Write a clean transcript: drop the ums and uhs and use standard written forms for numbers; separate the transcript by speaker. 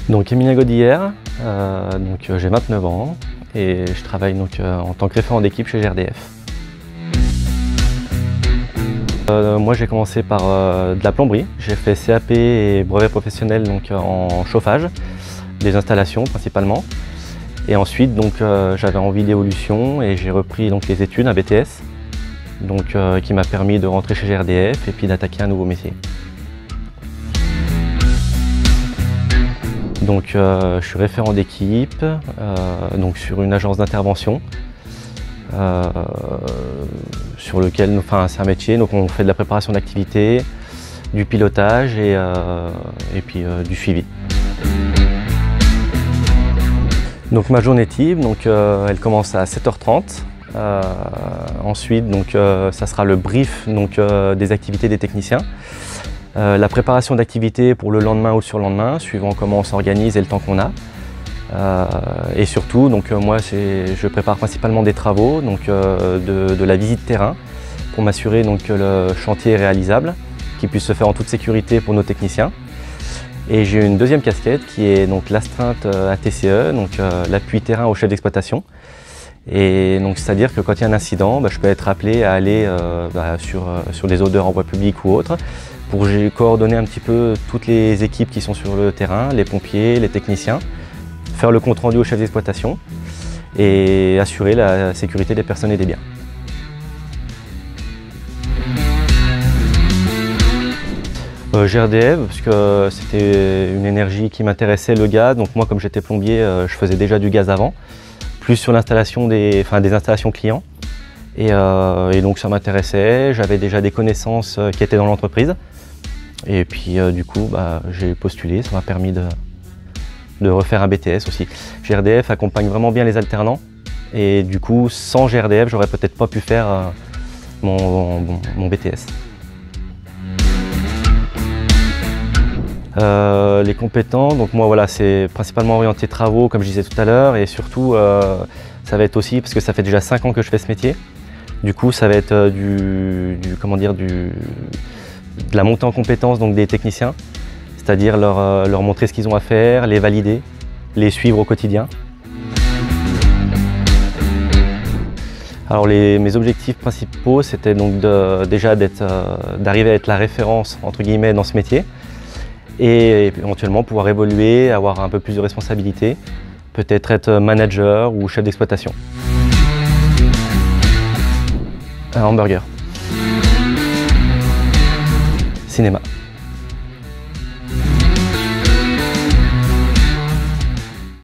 Speaker 1: Donc Emilien Godillère, j'ai 29 ans et je travaille en tant que référent d'équipe chez GRDF. Moi j'ai commencé par de la plomberie, j'ai fait CAP et brevet professionnel en chauffage, des installations principalement. Et ensuite j'avais envie d'évolution et j'ai repris les études, un BTS, qui m'a permis de rentrer chez GRDF et puis d'attaquer un nouveau métier. Je suis référent d'équipe sur une agence d'intervention sur lequel, c'est un métier, donc on fait de la préparation d'activités, du pilotage et puis du suivi. Donc ma journée type, elle commence à 7h30. Ensuite, ça sera le brief des activités des techniciens. La préparation d'activités pour le lendemain ou le surlendemain, suivant comment on s'organise et le temps qu'on a. Et surtout, moi je prépare principalement des travaux, de la visite terrain, pour m'assurer que le chantier est réalisable, qu'il puisse se faire en toute sécurité pour nos techniciens. Et j'ai une deuxième casquette qui est l'astreinte ATCE, l'appui terrain au chef d'exploitation. Et c'est-à-dire que quand il y a un incident, je peux être appelé à aller sur des odeurs en voie publique ou autre, pour coordonner un petit peu toutes les équipes qui sont sur le terrain, les pompiers, les techniciens, faire le compte rendu au chef d'exploitation et assurer la sécurité des personnes et des biens. GRDF, parce que c'était une énergie qui m'intéressait, le gaz. Donc moi, comme j'étais plombier, je faisais déjà du gaz avant, plus sur l'installation des installations clients. Et donc ça m'intéressait, j'avais déjà des connaissances qui étaient dans l'entreprise. Et puis du coup, j'ai postulé, ça m'a permis de refaire un BTS aussi. GRDF accompagne vraiment bien les alternants. Et du coup, sans GRDF, j'aurais peut-être pas pu faire mon BTS. Les compétences, moi voilà, c'est principalement orienté travaux comme je disais tout à l'heure, et surtout ça va être aussi, parce que ça fait déjà 5 ans que je fais ce métier, du coup ça va être de la montée en compétences des techniciens, c'est-à-dire leur montrer ce qu'ils ont à faire, les valider, les suivre au quotidien. Alors mes objectifs principaux, c'était déjà d'arriver à être la référence entre guillemets dans ce métier, et éventuellement pouvoir évoluer, avoir un peu plus de responsabilité, peut-être être manager ou chef d'exploitation. Un hamburger. Cinéma.